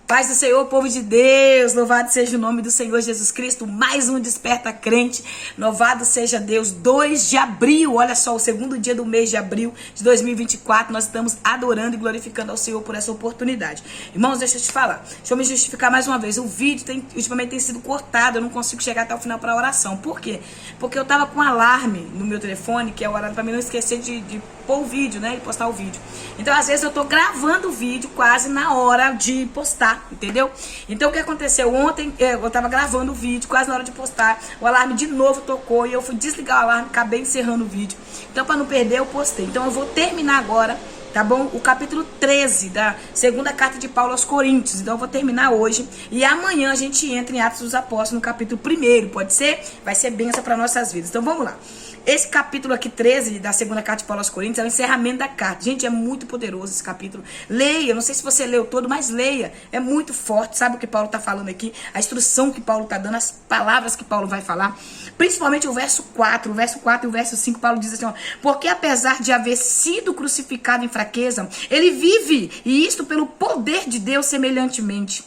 Paz do Senhor, povo de Deus, louvado seja o nome do Senhor Jesus Cristo, mais um Desperta Crente, louvado seja Deus. 2 de abril, olha só, o segundo dia do mês de abril de 2024, nós estamos adorando e glorificando ao Senhor por essa oportunidade. Irmãos, deixa eu te falar, deixa eu me justificar mais uma vez, o vídeo ultimamente tem sido cortado, eu não consigo chegar até o final para a oração. Por quê? Porque eu tava com um alarme no meu telefone, que é o horário para mim não esquecer de pôr o vídeo, né, de postar o vídeo. Então, às vezes eu tô gravando o vídeo quase na hora de postar, entendeu? Então, o que aconteceu? Ontem eu tava gravando o vídeo, quase na hora de postar, o alarme de novo tocou e eu fui desligar o alarme, acabei encerrando o vídeo. Então, para não perder, eu postei. Então, eu vou terminar agora, tá bom? O capítulo 13 da segunda carta de Paulo aos Coríntios. Então, eu vou terminar hoje e amanhã a gente entra em Atos dos Apóstolos no capítulo 1º, pode ser? Vai ser bênção para nossas vidas. Então, vamos lá. Esse capítulo aqui, 13, da segunda carta de Paulo aos Coríntios, é o encerramento da carta. Gente, é muito poderoso esse capítulo. Leia, não sei se você leu todo, mas leia. É muito forte, sabe o que Paulo está falando aqui? A instrução que Paulo está dando, as palavras que Paulo vai falar. Principalmente o verso 4. O verso 4 e o verso 5, Paulo diz assim, ó, porque apesar de haver sido crucificado em fraqueza, ele vive, e isto pelo poder de Deus semelhantemente.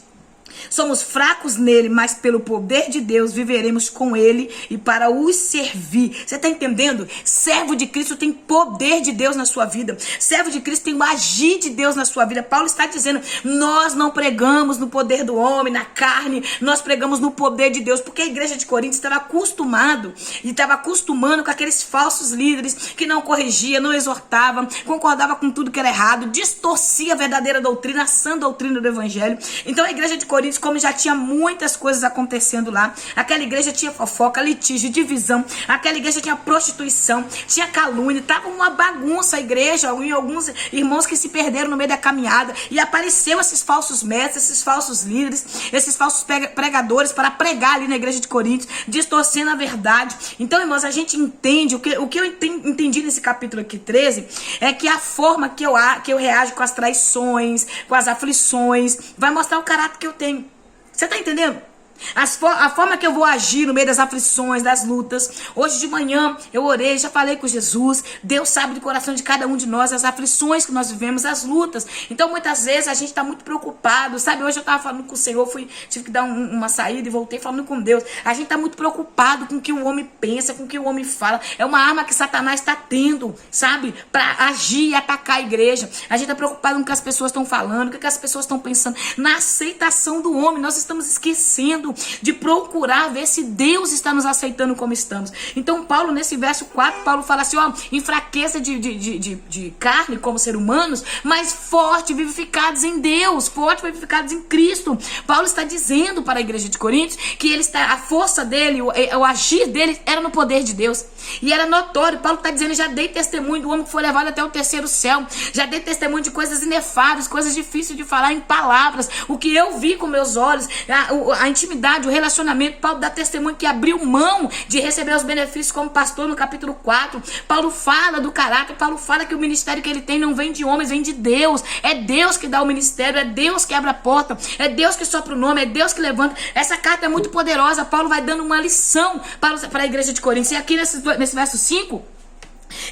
Somos fracos nele, mas pelo poder de Deus viveremos com ele e para os servir. Você está entendendo? Servo de Cristo tem poder de Deus na sua vida. Servo de Cristo tem o agir de Deus na sua vida. Paulo está dizendo, nós não pregamos no poder do homem, na carne, nós pregamos no poder de Deus, porque a igreja de Corinto estava acostumando com aqueles falsos líderes que não corrigia, não exortava, concordava com tudo que era errado, distorcia a verdadeira doutrina, a sã doutrina do evangelho. Então a igreja de Corinto, como já tinha muitas coisas acontecendo lá, aquela igreja tinha fofoca, litígio, divisão, aquela igreja tinha prostituição, tinha calúnia, tava uma bagunça a igreja, e alguns irmãos que se perderam no meio da caminhada, e apareceu esses falsos mestres, esses falsos líderes, esses falsos pregadores para pregar ali na igreja de Corinto, distorcendo a verdade. Então, irmãos, a gente entende, o que eu entendi nesse capítulo aqui, 13, é que a forma que eu reajo com as traições, com as aflições, vai mostrar o caráter que eu tenho. Você tá entendendo? A forma que eu vou agir no meio das aflições, das lutas. Hoje de manhã eu orei, já falei com Jesus. Deus sabe do coração de cada um de nós as aflições que nós vivemos, as lutas. Então muitas vezes a gente tá muito preocupado, sabe? Hoje eu tava falando com o Senhor, tive que dar uma saída e voltei falando com Deus. A gente tá muito preocupado com o que o homem pensa, com o que o homem fala. É uma arma que Satanás tá tendo, sabe? Pra agir e atacar a igreja. A gente tá preocupado com o que as pessoas estão falando, o que as pessoas estão pensando. Na aceitação do homem, nós estamos esquecendo de procurar ver se Deus está nos aceitando como estamos. Então Paulo, nesse verso 4, Paulo fala assim, ó, em fraqueza de carne como ser humanos, mas forte, vivificados em Deus, forte, vivificados em Cristo. Paulo está dizendo para a igreja de Coríntios que ele está, a força dele, o agir dele era no poder de Deus, e era notório. Paulo está dizendo, já dei testemunho do homem que foi levado até o terceiro céu, já dei testemunho de coisas inefáveis, coisas difíceis de falar em palavras, o que eu vi com meus olhos, a intimidade, o relacionamento. Paulo dá testemunho que abriu mão de receber os benefícios como pastor no capítulo 4. Paulo fala do caráter, Paulo fala que o ministério que ele tem não vem de homens, vem de Deus. É Deus que dá o ministério, é Deus que abre a porta, é Deus que sopra o nome, é Deus que levanta. Essa carta é muito poderosa. Paulo vai dando uma lição para a igreja de Corinto. E aqui nesse verso 5,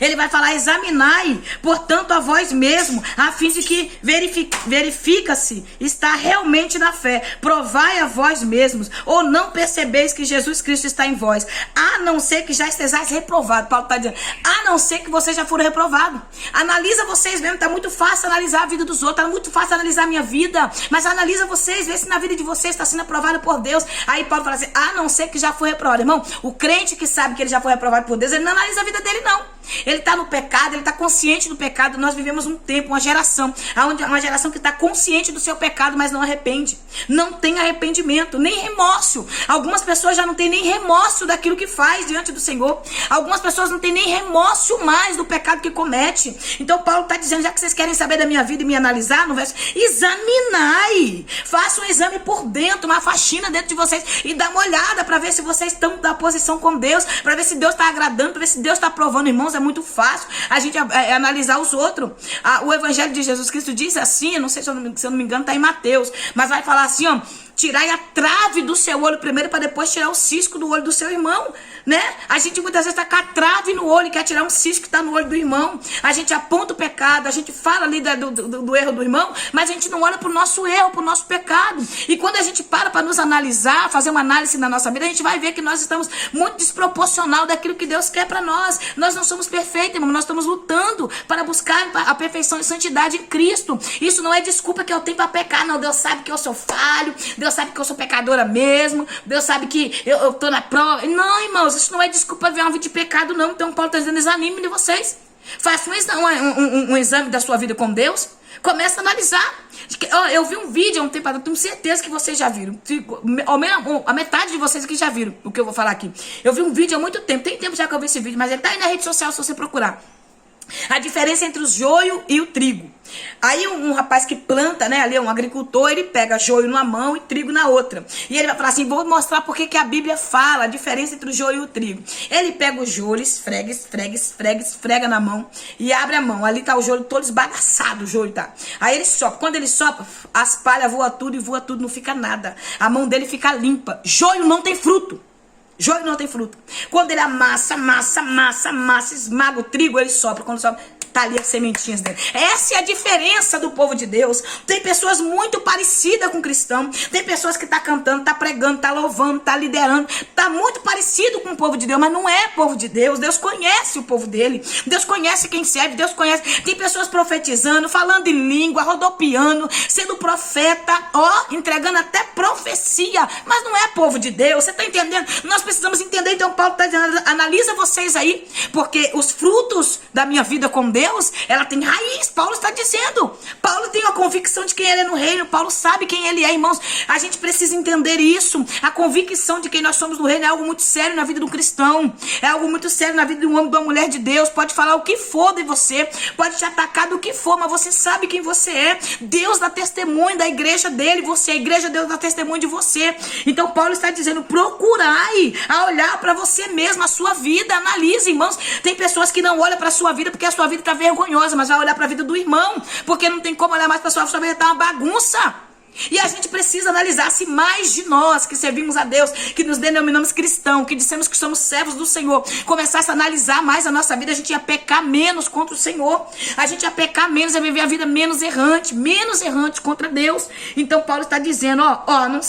ele vai falar, examinai, portanto, a vós mesmo, a fim de que verifica-se está realmente na fé. Provai a vós mesmos, ou não percebeis que Jesus Cristo está em vós, a não ser que já estejais reprovado. Paulo está dizendo, a não ser que vocês já foram reprovados. Analisa vocês mesmo, está muito fácil analisar a vida dos outros, está muito fácil analisar a minha vida, mas analisa vocês, vê se na vida de vocês está sendo aprovada por Deus. Aí Paulo fala assim, a não ser que já foi reprovado. Irmão, o crente que sabe que ele já foi reprovado por Deus, ele não analisa a vida dele, não. Ele está no pecado, ele está consciente do pecado. Nós vivemos um tempo, uma geração que está consciente do seu pecado, mas não arrepende. Não tem arrependimento, nem remorso. Algumas pessoas já não têm nem remorso daquilo que faz diante do Senhor. Algumas pessoas não têm nem remorso mais do pecado que comete. Então Paulo está dizendo, já que vocês querem saber da minha vida e me analisar, no verso, examinai. Faça um exame por dentro, uma faxina dentro de vocês e dá uma olhada para ver se vocês estão na posição com Deus, para ver se Deus está agradando, para ver se Deus está aprovando. Irmãos, é muito fácil a gente analisar os outros. O evangelho de Jesus Cristo diz assim, não sei se eu não me engano, está em Mateus, mas vai falar assim, ó, Tirai a trave do seu olho primeiro para depois tirar o cisco do olho do seu irmão, né? A gente muitas vezes está com a trave no olho e quer tirar um cisco que está no olho do irmão. A gente aponta o pecado, a gente fala ali do erro do irmão, mas a gente não olha para o nosso erro, para o nosso pecado. E quando a gente para nos analisar, fazer uma análise na nossa vida, a gente vai ver que nós estamos muito desproporcional daquilo que Deus quer para nós. Nós não somos perfeitos, irmão, nós estamos lutando para buscar a perfeição e santidade em Cristo. Isso não é desculpa que eu tenho para pecar, não. Deus sabe que eu sou falho, Deus sabe que eu sou pecadora mesmo, Deus sabe que eu tô na prova. Não, irmãos, isso não é desculpa ver uma vida de pecado, não. Então Paulo está dizendo, examine de vocês. Faça um exame da sua vida com Deus. Começa a analisar. Eu vi um vídeo há um tempo atrás, tenho certeza que vocês já viram. A metade de vocês aqui já viram o que eu vou falar aqui. Eu vi um vídeo há muito tempo, tem tempo já que eu vi esse vídeo, mas ele tá aí na rede social se você procurar. A diferença entre o joio e o trigo. Aí um rapaz que planta, né, ali um agricultor, ele pega joio numa mão e trigo na outra. E ele vai falar assim, vou mostrar porque que a Bíblia fala a diferença entre o joio e o trigo. Ele pega o joio, esfrega na mão e abre a mão. Ali tá o joio todo esbagaçado, o joio tá. Aí ele sopra. Quando ele sopra, as palhas voam tudo e voa tudo, não fica nada. A mão dele fica limpa. Joio não tem fruto. Joio não tem fruto. Quando ele amassa, esmaga o trigo, ele sopra. Quando sopra, tá ali as sementinhas dele. Essa é a diferença do povo de Deus. Tem pessoas muito parecidas com cristão. Tem pessoas que tá cantando, tá pregando, tá louvando, tá liderando. Tá muito parecido com o povo de Deus, mas não é povo de Deus. Deus conhece o povo dele. Deus conhece quem serve, Deus conhece. Tem pessoas profetizando, falando em língua, rodopiando, sendo profeta, entregando até profecia, mas não é povo de Deus. Você tá entendendo? Nós precisamos entender. Então Paulo está dizendo, analisa vocês aí, porque os frutos da minha vida com Deus, ela tem raiz. Paulo está dizendo, Paulo tem a convicção de quem ele é no reino, Paulo sabe quem ele é, irmãos. A gente precisa entender isso. A convicção de quem nós somos no reino é algo muito sério na vida do cristão, é algo muito sério na vida de um homem, de uma mulher de Deus. Pode falar o que for de você, pode te atacar do que for, mas você sabe quem você é. Deus dá testemunho da igreja dele, você, a igreja, Deus dá testemunho de você. Então Paulo está dizendo, procurai a olhar para você mesmo, a sua vida, analise, irmãos. Tem pessoas que não olham para a sua vida porque a sua vida está vergonhosa, mas vai olhar para a vida do irmão, porque não tem como olhar mais para a sua vida, está uma bagunça. E a gente precisa analisar se mais de nós que servimos a Deus, que nos denominamos cristão, que dissemos que somos servos do Senhor, começasse a analisar mais a nossa vida, a gente ia pecar menos contra o Senhor, a gente ia pecar menos, ia viver a vida menos errante contra Deus. Então Paulo está dizendo, a não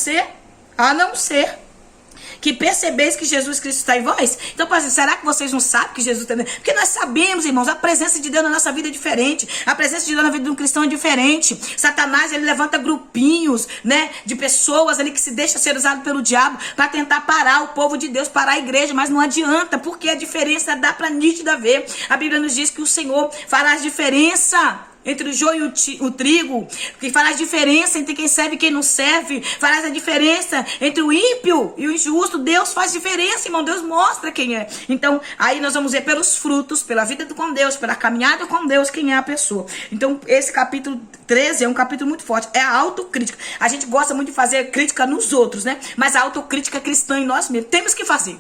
ser que percebeis que Jesus Cristo está em vós. Então, será que vocês não sabem que Jesus está em vós? Porque nós sabemos, irmãos, a presença de Deus na nossa vida é diferente. A presença de Deus na vida de um cristão é diferente. Satanás, ele levanta grupinhos, né, de pessoas ali que se deixam ser usados pelo diabo para tentar parar o povo de Deus, parar a igreja, mas não adianta, porque a diferença dá para nítida ver. A Bíblia nos diz que o Senhor fará a diferença entre o joio e o trigo, que fará a diferença entre quem serve e quem não serve, fará a diferença entre o ímpio e o injusto. Deus faz diferença, irmão, Deus mostra quem é. Então, aí nós vamos ver pelos frutos, pela vida com Deus, pela caminhada com Deus, quem é a pessoa. Então, esse capítulo 13 é um capítulo muito forte, é a autocrítica. A gente gosta muito de fazer crítica nos outros, né? Mas a autocrítica cristã em nós mesmos, temos que fazer.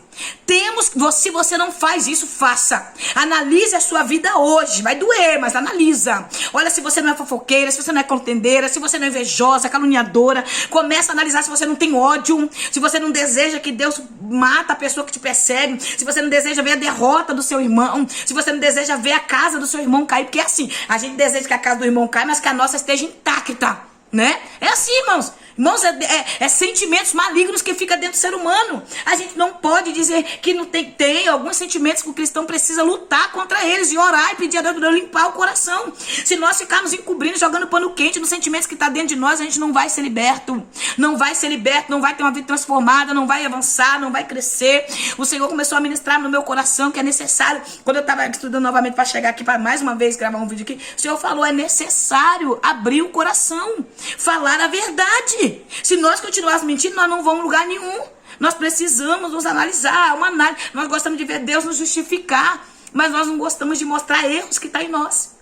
Se você não faz isso, faça. Analise a sua vida hoje, vai doer, mas analisa. Olha, se você não é fofoqueira, se você não é contendeira, se você não é invejosa, caluniadora, começa a analisar se você não tem ódio, se você não deseja que Deus mata a pessoa que te persegue, se você não deseja ver a derrota do seu irmão, se você não deseja ver a casa do seu irmão cair, porque é assim, a gente deseja que a casa do irmão caia, mas que a nossa esteja intacta, né? É assim, irmãos. Irmãos, é sentimentos malignos que fica dentro do ser humano. A gente não pode dizer que não tem alguns sentimentos que o cristão precisa lutar contra eles e orar e pedir a Deus para limpar o coração. Se nós ficarmos encobrindo, jogando pano quente nos sentimentos que está dentro de nós, a gente não vai ser liberto. Não vai ser liberto, não vai ter uma vida transformada, não vai avançar, não vai crescer. O Senhor começou a ministrar no meu coração que é necessário. Quando eu estava estudando novamente para chegar aqui, para mais uma vez gravar um vídeo aqui, o Senhor falou, é necessário abrir o coração, falar a verdade. Se nós continuarmos mentindo, nós não vamos a lugar nenhum. Nós precisamos nos analisar, uma análise. Nós gostamos de ver Deus nos justificar, mas nós não gostamos de mostrar erros que estão em nós.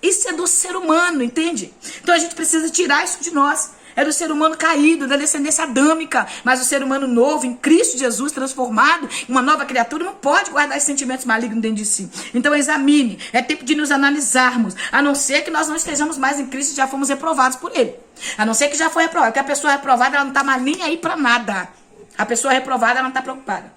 Isso é do ser humano, entende? Então a gente precisa tirar isso de nós. É do ser humano caído, da descendência adâmica. Mas o ser humano novo, em Cristo Jesus, transformado, uma nova criatura, não pode guardar esses sentimentos malignos dentro de si. Então examine, é tempo de nos analisarmos. A não ser que nós não estejamos mais em Cristo e já fomos reprovados por Ele. A não ser que já foi reprovado. Porque a pessoa reprovada, ela não está mais nem aí para nada. A pessoa reprovada, ela não está preocupada.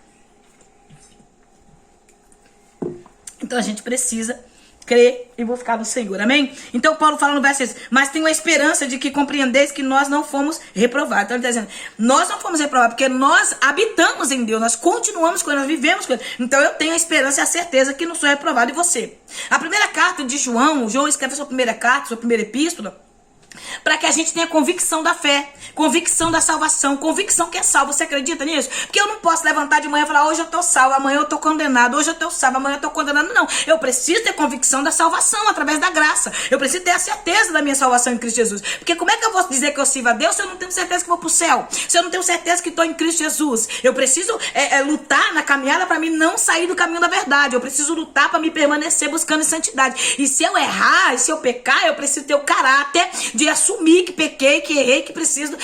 Então a gente precisa crer e buscar no Senhor, amém? Então Paulo fala no verso 6, mas tenho a esperança de que compreendeis que nós não fomos reprovados. Então ele está dizendo, nós não fomos reprovados porque nós habitamos em Deus, nós continuamos com Ele, nós vivemos com Ele. Então eu tenho a esperança e a certeza que não sou reprovado. E você? A primeira carta de João escreve sua primeira carta, sua primeira epístola, para que a gente tenha convicção da fé, convicção da salvação, convicção que é salvo. Você acredita nisso? Porque eu não posso levantar de manhã e falar, hoje eu tô salvo, amanhã eu tô condenado, hoje eu tô salvo, amanhã eu tô condenado. Não, eu preciso ter convicção da salvação através da graça. Eu preciso ter a certeza da minha salvação em Cristo Jesus. Porque como é que eu vou dizer que eu sirvo a Deus se eu não tenho certeza que vou pro céu? Se eu não tenho certeza que estou em Cristo Jesus? Eu preciso lutar na caminhada para mim não sair do caminho da verdade. Eu preciso lutar para me permanecer buscando santidade. E se eu errar, e se eu pecar, eu preciso ter o caráter de assumir que pequei, que errei, que preciso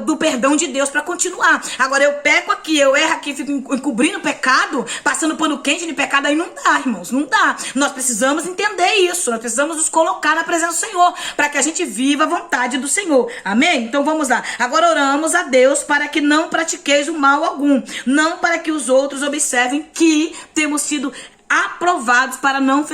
do perdão de Deus para continuar. Agora eu peco aqui, eu erro aqui, fico encobrindo o pecado, passando pano quente de pecado, aí não dá, irmãos, não dá. Nós precisamos entender isso, nós precisamos nos colocar na presença do Senhor, para que a gente viva a vontade do Senhor, amém? Então vamos lá, agora oramos a Deus para que não pratiqueis o mal algum, não para que os outros observem que temos sido aprovados para não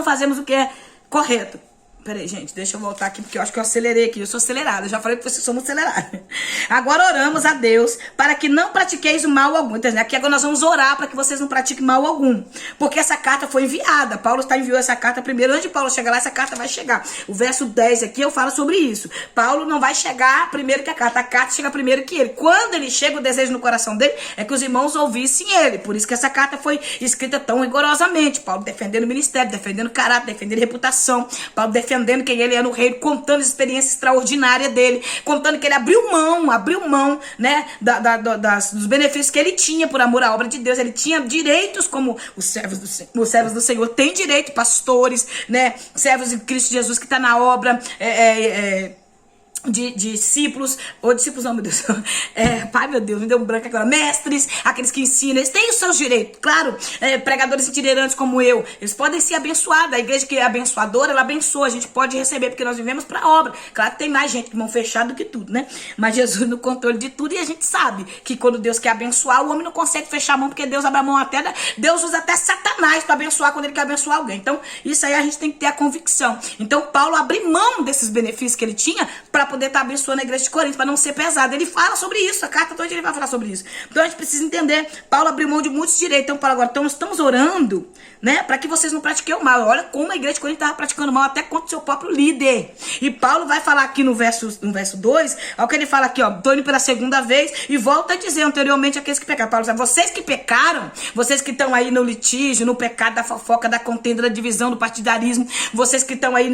fazermos o que é correto. Peraí, gente, deixa eu voltar aqui, porque eu acho que eu acelerei aqui. Eu sou acelerada, eu já falei que vocês são muito acelerados. Agora oramos a Deus para que não pratiqueis o mal algum. Então, aqui agora nós vamos orar para que vocês não pratiquem mal algum. Porque essa carta foi enviada. Paulo enviou essa carta primeiro. Antes de Paulo chegar lá, essa carta vai chegar. O verso 10 aqui eu falo sobre isso. Paulo não vai chegar primeiro que a carta chega primeiro que ele. Quando ele chega, o desejo no coração dele é que os irmãos ouvissem ele. Por isso que essa carta foi escrita tão rigorosamente. Paulo defendendo o ministério, defendendo o caráter, defendendo a reputação. Paulo defendendo quem ele é no reino, contando a experiência extraordinária dele, contando que ele abriu mão, né, dos benefícios que ele tinha por amor à obra de Deus. Ele tinha direitos como os servos do Senhor têm direito, pastores, né, servos de Cristo Jesus que está na obra, de discípulos, ou discípulos não, meu Deus, pai, meu Deus, me deu um branco agora, mestres, aqueles que ensinam, eles têm os seus direitos, claro, pregadores itinerantes como eu, eles podem ser abençoados, a igreja que é abençoadora, ela abençoa, a gente pode receber, porque nós vivemos para a obra, claro que tem mais gente de mão fechada do que tudo, né, mas Jesus no controle de tudo, e a gente sabe que quando Deus quer abençoar, o homem não consegue fechar a mão, porque Deus abre a mão até, Deus usa até Satanás para abençoar quando ele quer abençoar alguém. Então, isso aí a gente tem que ter a convicção. Então, Paulo abriu mão desses benefícios que ele tinha para poder estar abençoando a igreja de Corinto, para não ser pesado. Ele fala sobre isso, a carta toda ele vai falar sobre isso. Então a gente precisa entender, Paulo abriu mão de muitos direitos. Então, Paulo, agora, então nós estamos orando, né, para que vocês não pratiquem o mal. Olha como a igreja de Corinto estava praticando mal até contra o seu próprio líder. E Paulo vai falar aqui no verso 2, olha o que ele fala aqui, ó, tô indo pela segunda vez, e volta a dizer anteriormente aqueles que pecaram. Paulo diz, vocês que pecaram, vocês que estão aí no litígio, no pecado da fofoca, da contenda, da divisão, do partidarismo, vocês que estão aí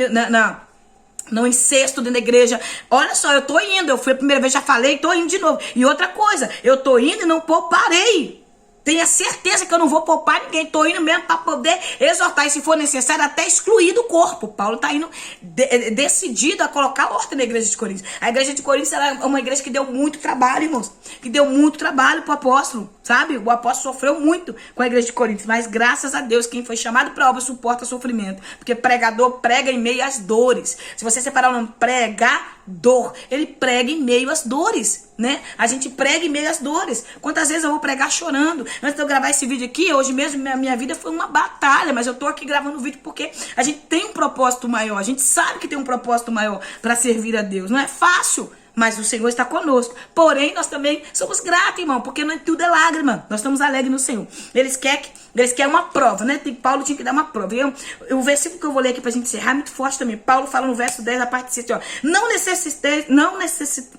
no incesto dentro da igreja, olha só, eu tô indo, eu fui a primeira vez, já falei, tô indo de novo. E outra coisa, eu tô indo e não pouparei. Tenha certeza que eu não vou poupar ninguém. Estou indo mesmo para poder exortar. E se for necessário, até excluir do corpo. Paulo está indo decidido a colocar ordem na igreja de Coríntios. A igreja de Coríntios é uma igreja que deu muito trabalho, irmãos. Que deu muito trabalho para o apóstolo. Sabe? O apóstolo sofreu muito com a igreja de Coríntios. Mas graças a Deus, quem foi chamado para a obra suporta sofrimento. Porque pregador prega em meio às dores. Se você separar o nome pregador, ele prega em meio às dores, né? A gente prega em meio às dores. Quantas vezes eu vou pregar chorando? Antes de eu gravar esse vídeo aqui, hoje mesmo minha vida foi uma batalha, mas eu tô aqui gravando o vídeo porque a gente tem um propósito maior. A gente sabe que tem um propósito maior para servir a Deus. Não é fácil, mas o Senhor está conosco. Porém, nós também somos gratos, irmão, porque não é tudo é lágrima. Nós estamos alegres no Senhor. Eles querem uma prova, né? Paulo tinha que dar uma prova. O versículo que eu vou ler aqui pra gente encerrar é muito forte também. Paulo fala no verso 10, a parte 7, ó. Não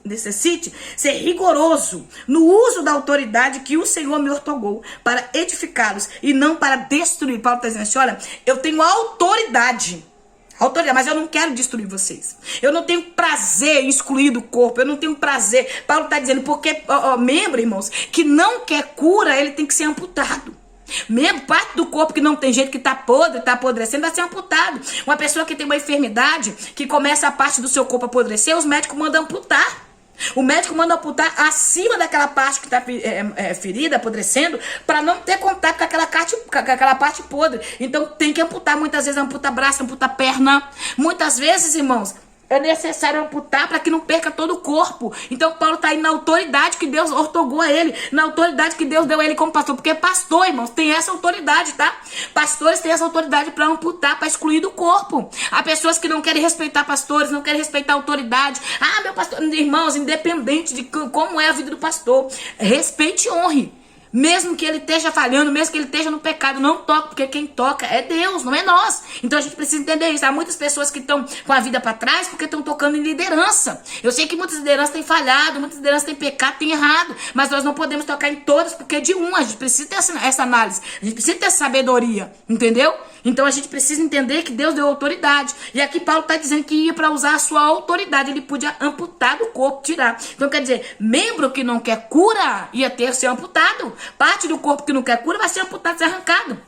necessite ser rigoroso no uso da autoridade que o Senhor me outorgou para edificá-los e não para destruir. Paulo está dizendo assim, olha, eu tenho autoridade, mas eu não quero destruir vocês. Eu não tenho prazer em excluir do corpo. Eu não tenho prazer. Paulo está dizendo, porque membro, irmãos, que não quer cura, ele tem que ser amputado. Mesmo parte do corpo que não tem jeito, que tá podre, tá apodrecendo, vai ser amputado. Uma pessoa que tem uma enfermidade, que começa a parte do seu corpo a apodrecer, os médicos mandam amputar. O médico manda amputar acima daquela parte que está ferida, apodrecendo, para não ter contato com aquela parte podre. Então tem que amputar. Muitas vezes amputa braço, amputa perna. Muitas vezes, irmãos, é necessário amputar para que não perca todo o corpo. Então Paulo está aí na autoridade que Deus ortogou a ele, na autoridade que Deus deu a ele como pastor. Porque pastor, irmãos, tem essa autoridade, tá? Pastores têm essa autoridade para amputar, para excluir do corpo. Há pessoas que não querem respeitar pastores, não querem respeitar a autoridade. Ah, meu pastor, irmãos, independente de como é a vida do pastor, respeite e honre. Mesmo que ele esteja falhando, mesmo que ele esteja no pecado, não toca, porque quem toca é Deus, não é nós. Então a gente precisa entender isso. Há muitas pessoas que estão com a vida para trás porque estão tocando em liderança. Eu sei que muitas lideranças têm falhado, muitas lideranças têm pecado, têm errado, mas nós não podemos tocar em todas porque de um. A gente precisa ter essa análise, a gente precisa ter essa sabedoria, entendeu? Então a gente precisa entender que Deus deu autoridade. E aqui Paulo está dizendo que ia para usar a sua autoridade. Ele podia amputar do corpo, tirar. Então quer dizer, membro que não quer cura ia ter que ser amputado. Parte do corpo que não quer cura vai ser amputado, ser arrancado.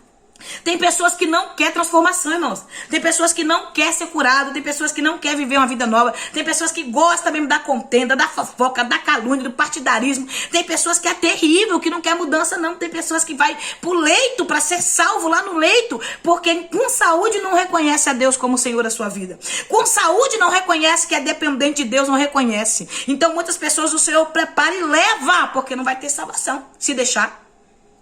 Tem pessoas que não querem transformação, irmãos. Tem pessoas que não querem ser curado. Tem pessoas que não querem viver uma vida nova. Tem pessoas que gostam mesmo da contenda, da fofoca, da calúnia, do partidarismo. Tem pessoas que é terrível, que não quer mudança, não. Tem pessoas que vai pro leito para ser salvo lá no leito, porque com saúde não reconhece a Deus como Senhor da sua vida. Com saúde não reconhece que é dependente de Deus, não reconhece. Então muitas pessoas o Senhor prepara e leva, porque não vai ter salvação se deixar.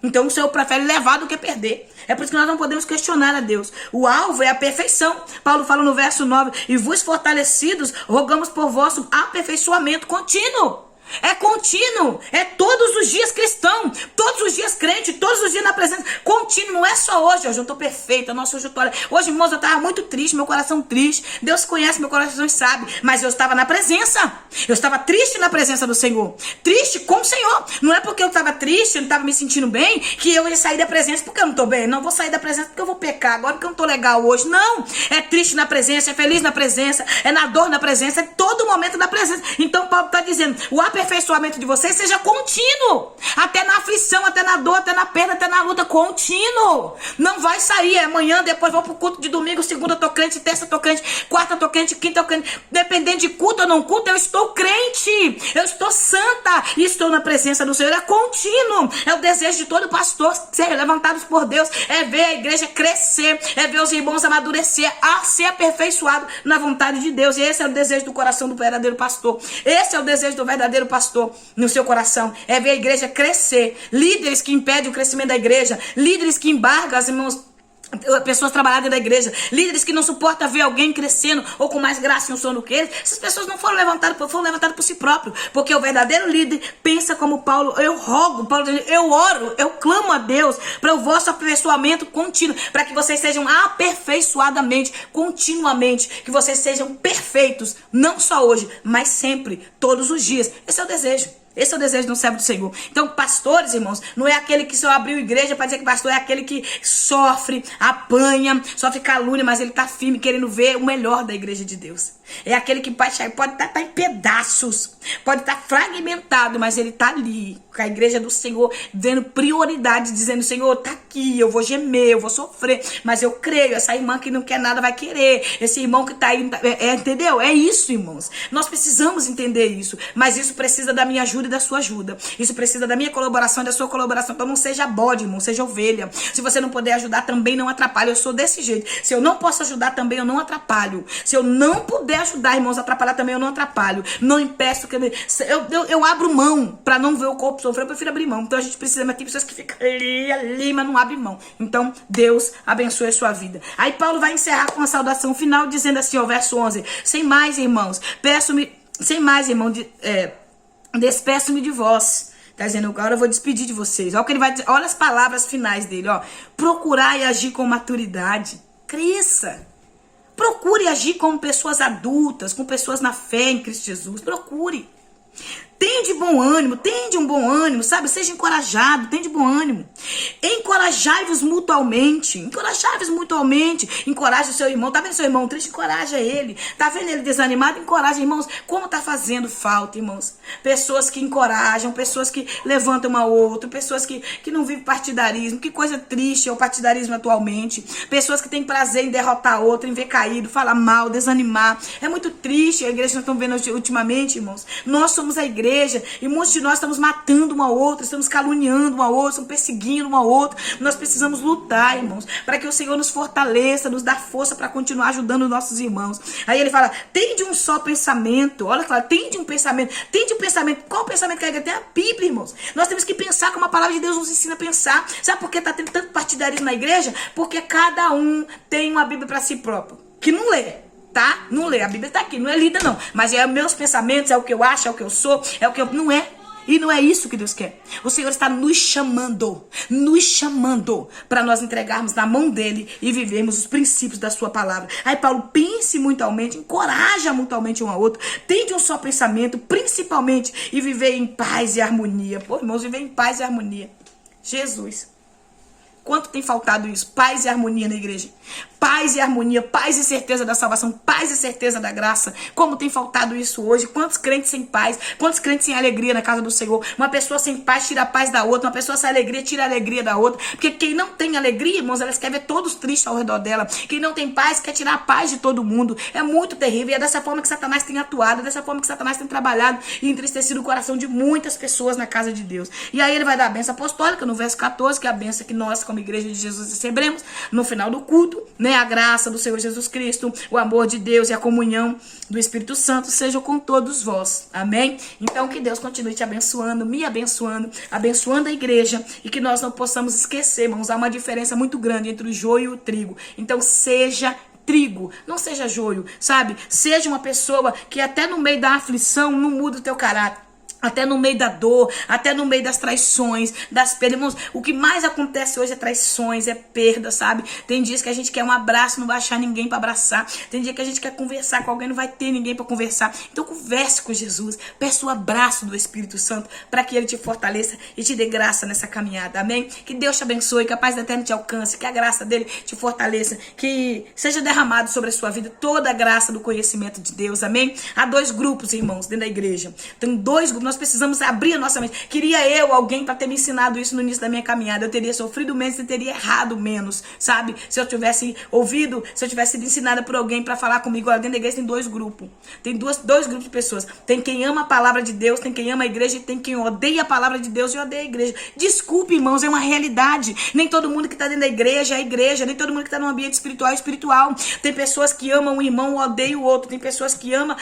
Então o Senhor prefere levar do que perder. É por isso que nós não podemos questionar a Deus. O alvo é a perfeição. Paulo fala no verso 9: e vos fortalecidos, rogamos por vosso aperfeiçoamento contínuo. É contínuo, é todos os dias cristão, todos os dias crente, todos os dias na presença, contínuo, não é só hoje. Hoje eu tô perfeita, nossa, hoje eu tô... Hoje, irmãos, eu tava muito triste, meu coração triste. Deus conhece meu coração e sabe, mas eu estava na presença. Eu estava triste na presença do Senhor, triste com o Senhor. Não é porque eu estava triste, eu não estava me sentindo bem, que eu ia sair da presença porque eu não tô bem. Não vou sair da presença porque eu vou pecar agora, porque eu não tô legal hoje. Não, é triste na presença, é feliz na presença, é na dor na presença, é todo momento na presença. Então Paulo tá dizendo, o aperfeiçoamento de vocês seja contínuo, até na aflição, até na dor, até na perda, até na luta, contínuo. Não vai sair, é amanhã, depois vou pro culto de domingo, segunda tô crente, terça tô crente, quarta tô crente, quinta tô crente. Dependendo de culto ou não culto, eu estou crente, eu estou santa e estou na presença do Senhor. É contínuo, é o desejo de todo pastor ser levantados por Deus, é ver a igreja crescer, é ver os irmãos amadurecer, a ser aperfeiçoado na vontade de Deus. E esse é o desejo do coração do verdadeiro pastor. Esse é o desejo do verdadeiro pastor no seu coração, é ver a igreja crescer. Líderes que impedem o crescimento da igreja, líderes que embargam as irmãos, pessoas trabalhadas da igreja, líderes que não suportam ver alguém crescendo ou com mais graça e um sono que eles. Essas pessoas não foram levantadas por si próprio, porque o verdadeiro líder pensa como Paulo. Eu rogo, Paulo, eu oro, eu clamo a Deus para o vosso aperfeiçoamento contínuo, para que vocês sejam aperfeiçoadamente, continuamente, que vocês sejam perfeitos, não só hoje, mas sempre, todos os dias. Esse é o desejo. Esse é o desejo do servo do Senhor. Então, pastores, irmãos, não é aquele que só abriu igreja para dizer que pastor, é aquele que sofre, apanha, sofre calúnia, mas ele está firme, querendo ver o melhor da igreja de Deus. É aquele que pode estar em pedaços, pode estar fragmentado, mas ele está ali, com a igreja do Senhor, dando prioridade, dizendo, Senhor, tá aqui, eu vou gemer, eu vou sofrer, mas eu creio, essa irmã que não quer nada vai querer, esse irmão que tá aí, entendeu? É isso, irmãos. Nós precisamos entender isso, mas isso precisa da minha ajuda e da sua ajuda. Isso precisa da minha colaboração e da sua colaboração. Então não seja bode, irmão, seja ovelha. Se você não puder ajudar, também não atrapalhe. Eu sou desse jeito. Se eu não posso ajudar, também eu não atrapalho. Se eu não puder ajudar, irmãos, atrapalhar, também eu não atrapalho. Não impeço que eu abro mão para não ver o corpo sofrer. Eu prefiro abrir mão. Então a gente precisa, mas tem pessoas que ficam ali, mas não abrem mão. Então Deus abençoe a sua vida. Aí Paulo vai encerrar com a saudação final, dizendo assim, ó, verso 11: sem mais, irmãos, despeço-me de vós. Tá dizendo, agora eu vou despedir de vocês. Olha o que ele vai dizer, olha as palavras finais dele, ó. Procurar e agir com maturidade. Cresça. Procure agir como pessoas adultas, com pessoas na fé em Cristo Jesus. Procure. Tende bom ânimo, tende um bom ânimo, sabe? Seja encorajado, tende bom ânimo. Encorajai-vos mutualmente, encoraje o seu irmão. Tá vendo seu irmão triste? Encoraja ele. Tá vendo ele desanimado? Encoraja, irmãos. Como tá fazendo falta, irmãos? Pessoas que encorajam, pessoas que levantam uma outra, pessoas que não vivem partidarismo. Que coisa triste é o partidarismo atualmente. Pessoas que têm prazer em derrotar outra, em ver caído, falar mal, desanimar. É muito triste a igreja que nós estamos vendo ultimamente, irmãos. Nós somos a igreja e muitos de nós estamos matando uma outra, estamos caluniando uma outra, estamos perseguindo uma outra. Nós precisamos lutar, irmãos, para que o Senhor nos fortaleça, nos dá força para continuar ajudando os nossos irmãos. Aí ele fala, tende um só pensamento. Olha, fala, tende um pensamento. Tende um pensamento. Qual o pensamento que a igreja tem? A Bíblia, irmãos. Nós temos que pensar como a palavra de Deus nos ensina a pensar. Sabe por que está tendo tanto partidarismo na igreja? Porque cada um tem uma Bíblia para si próprio, que não lê. Tá? Não lê, a Bíblia tá aqui, não é lida não. Mas é meus pensamentos, é o que eu acho, é o que eu sou, é o que eu... Não é. E não é isso que Deus quer. O Senhor está nos chamando para nós entregarmos na mão dele e vivermos os princípios da sua palavra. Aí Paulo, pense mutuamente, encoraja mutuamente um ao outro, tende um só pensamento, principalmente, e viver em paz e harmonia. Pô, irmãos, viver em paz e harmonia. Jesus. Quanto tem faltado isso? Paz e harmonia na igreja. Paz e harmonia, paz e certeza da salvação, paz e certeza da graça. Como tem faltado isso hoje? Quantos crentes sem paz, quantos crentes sem alegria na casa do Senhor? Uma pessoa sem paz tira a paz da outra, uma pessoa sem alegria tira a alegria da outra. Porque quem não tem alegria, irmãos, elas querem ver todos tristes ao redor dela. Quem não tem paz quer tirar a paz de todo mundo. É muito terrível e é dessa forma que Satanás tem atuado, é dessa forma que Satanás tem trabalhado e entristecido o coração de muitas pessoas na casa de Deus. E aí ele vai dar a bênção apostólica no verso 14, que é a bênção que nós, como igreja de Jesus, recebemos no final do culto, né? A graça do Senhor Jesus Cristo, o amor de Deus e a comunhão do Espírito Santo sejam com todos vós. Amém? Então que Deus continue te abençoando, me abençoando, abençoando a igreja e que nós não possamos esquecer, irmãos, há uma diferença muito grande entre o joio e o trigo. Então seja trigo, não seja joio, sabe? Seja uma pessoa que até no meio da aflição não muda o teu caráter. Até no meio da dor, até no meio das traições, das perdas. Irmãos, o que mais acontece hoje é traições, é perda, sabe? Tem dias que a gente quer um abraço, não vai achar ninguém para abraçar. Tem dia que a gente quer conversar com alguém, não vai ter ninguém para conversar. Então converse com Jesus, peça o abraço do Espírito Santo para que ele te fortaleça e te dê graça nessa caminhada, amém? Que Deus te abençoe, que a paz da eterna te alcance, que a graça dele te fortaleça, que seja derramado sobre a sua vida toda a graça do conhecimento de Deus, amém? Há 2 grupos, irmãos, dentro da igreja. Tem 2 grupos. Nós precisamos abrir a nossa mente. Queria eu, alguém, para ter me ensinado isso no início da minha caminhada. Eu teria sofrido menos e teria errado menos, sabe? Se eu tivesse ouvido, se eu tivesse sido ensinada por alguém para falar comigo. Dentro da igreja tem 2 grupos. Tem dois grupos de pessoas. Tem quem ama a palavra de Deus, tem quem ama a igreja e tem quem odeia a palavra de Deus e odeia a igreja. Desculpe, irmãos, é uma realidade. Nem todo mundo que está dentro da igreja é igreja. Nem todo mundo que está no ambiente espiritual é espiritual. Tem pessoas que amam um irmão e odeiam o outro. Tem pessoas que amam,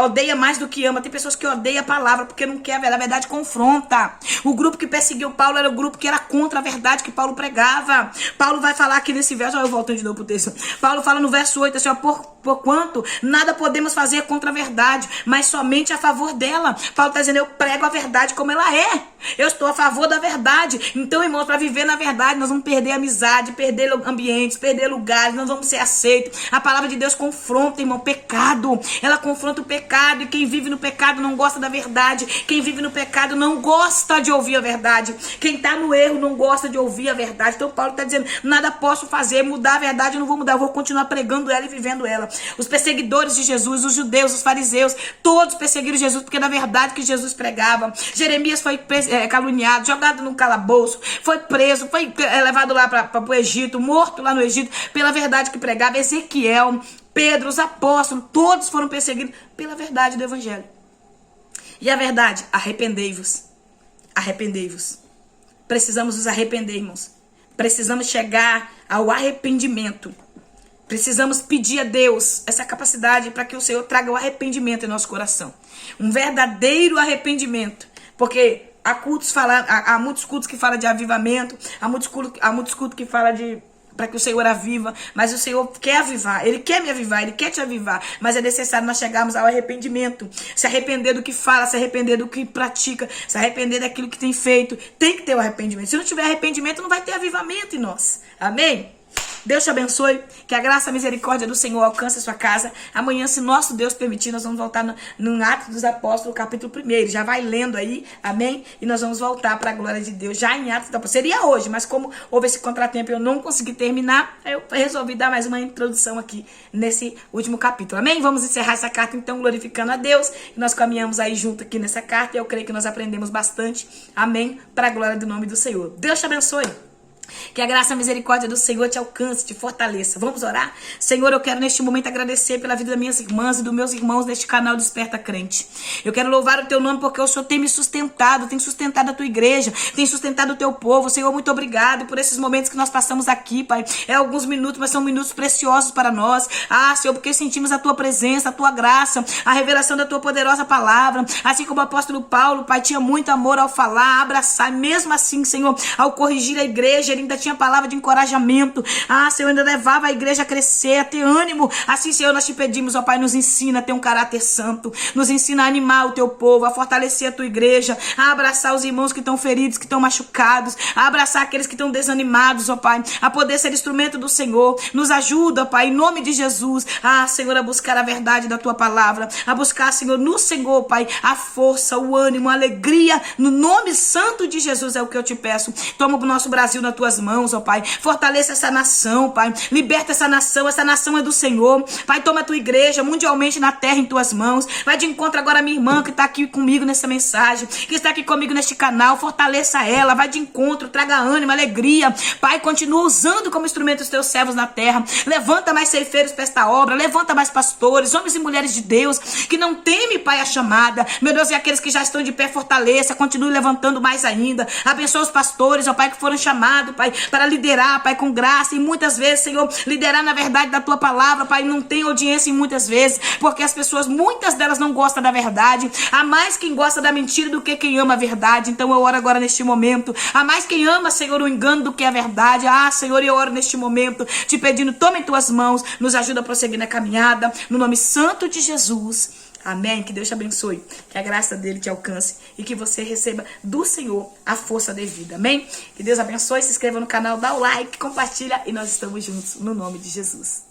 odeia mais do que ama. Tem pessoas que odeiam a palavra porque não quer a verdade, confronta. O grupo que perseguiu Paulo era o grupo que era contra a verdade que Paulo pregava. Paulo vai falar aqui nesse verso, eu volto de novo pro texto. Paulo fala no verso 8, assim, ó, porquanto nada podemos fazer contra a verdade, mas somente a favor dela. Paulo está dizendo, eu prego a verdade como ela é. Eu estou a favor da verdade. Então, irmãos, para viver na verdade, nós vamos perder amizade, perder ambientes, perder lugares, nós vamos ser aceitos. A palavra de Deus confronta, irmão, pecado. Ela confronta o pecado e quem vive no pecado não gosta da verdade. Quem vive no pecado não gosta de ouvir a verdade. Quem está no erro não gosta de ouvir a verdade. Então Paulo está dizendo, nada posso fazer, mudar a verdade eu não vou mudar, eu vou continuar pregando ela e vivendo ela. Os perseguidores de Jesus, os judeus, os fariseus, todos perseguiram Jesus porque na verdade que Jesus pregava. Jeremias foi caluniado, jogado num calabouço, foi preso, foi levado lá para o Egito, morto lá no Egito pela verdade que pregava. Ezequiel, Pedro, os apóstolos, todos foram perseguidos pela verdade do evangelho. E a verdade, arrependei-vos. Arrependei-vos. Precisamos nos arrepender, irmãos. Precisamos chegar ao arrependimento. Precisamos pedir a Deus essa capacidade para que o Senhor traga o arrependimento em nosso coração. Um verdadeiro arrependimento. Porque há muitos cultos que falam de avivamento, há muitos cultos que falam de para que o Senhor aviva, mas o Senhor quer avivar, Ele quer me avivar, Ele quer te avivar, mas é necessário nós chegarmos ao arrependimento, se arrepender do que fala, se arrepender do que pratica, se arrepender daquilo que tem feito, tem que ter o arrependimento. Se não tiver arrependimento, não vai ter avivamento em nós, amém? Deus te abençoe, que a graça e a misericórdia do Senhor alcance a sua casa. Amanhã, se nosso Deus permitir, nós vamos voltar no Atos dos Apóstolos, capítulo 1. Já vai lendo aí, amém? E nós vamos voltar para a glória de Deus, já em Atos dos Apóstolos. Seria hoje, mas como houve esse contratempo e eu não consegui terminar, eu resolvi dar mais uma introdução aqui nesse último capítulo, amém? Vamos encerrar essa carta, então, glorificando a Deus. Nós caminhamos aí junto aqui nessa carta e eu creio que nós aprendemos bastante, amém? Para a glória do nome do Senhor. Deus te abençoe. Que a graça e a misericórdia do Senhor te alcance, te fortaleça. Vamos orar? Senhor, eu quero neste momento agradecer pela vida das minhas irmãs e dos meus irmãos neste canal Desperta Crente. Eu quero louvar o teu nome porque o Senhor tem me sustentado, tem sustentado a tua igreja, tem sustentado o teu povo. Senhor, muito obrigado por esses momentos que nós passamos aqui, Pai. É alguns minutos, mas são minutos preciosos para nós. Ah, Senhor, porque sentimos a tua presença, a tua graça, a revelação da tua poderosa palavra. Assim como o apóstolo Paulo, Pai, tinha muito amor ao falar, abraçar. Mesmo assim, Senhor, ao corrigir a igreja, ele ainda tinha palavra de encorajamento. Ah, Senhor, ainda levava a igreja a crescer, a ter ânimo. Assim, Senhor, nós te pedimos, ó Pai, nos ensina a ter um caráter santo, nos ensina a animar o teu povo, a fortalecer a tua igreja, a abraçar os irmãos que estão feridos, que estão machucados, a abraçar aqueles que estão desanimados, ó Pai, a poder ser instrumento do Senhor. Nos ajuda, ó Pai, em nome de Jesus. Ah, Senhor, a buscar a verdade da tua palavra, a buscar, Senhor, no Senhor, Pai, a força, o ânimo, a alegria, no nome santo de Jesus é o que eu te peço. Toma o nosso Brasil nas tuas mãos, ó Pai, fortaleça essa nação, Pai, liberta essa nação é do Senhor, Pai, toma a tua igreja mundialmente na terra em tuas mãos, vai de encontro agora a minha irmã que está aqui comigo nessa mensagem, que está aqui comigo neste canal, fortaleça ela, vai de encontro, traga ânimo, alegria, Pai, continua usando como instrumento os teus servos na terra, levanta mais ceifeiros para esta obra, levanta mais pastores, homens e mulheres de Deus, que não temem, Pai, a chamada, meu Deus, e aqueles que já estão de pé, fortaleça, continue levantando mais ainda, abençoa os pastores, ó Pai, que foram chamados, Pai, para liderar, Pai, com graça, e muitas vezes, Senhor, liderar na verdade da tua palavra, Pai, não tem audiência em muitas vezes, porque as pessoas, muitas delas não gostam da verdade, há mais quem gosta da mentira do que quem ama a verdade. Então eu oro agora neste momento, há mais quem ama, Senhor, o engano do que a verdade. Ah, Senhor, eu oro neste momento, te pedindo, toma em tuas mãos, nos ajuda a prosseguir na caminhada, no nome santo de Jesus. Amém? Que Deus te abençoe, que a graça dele te alcance e que você receba do Senhor a força devida. Amém? Que Deus abençoe, se inscreva no canal, dá o like, compartilha e nós estamos juntos no nome de Jesus.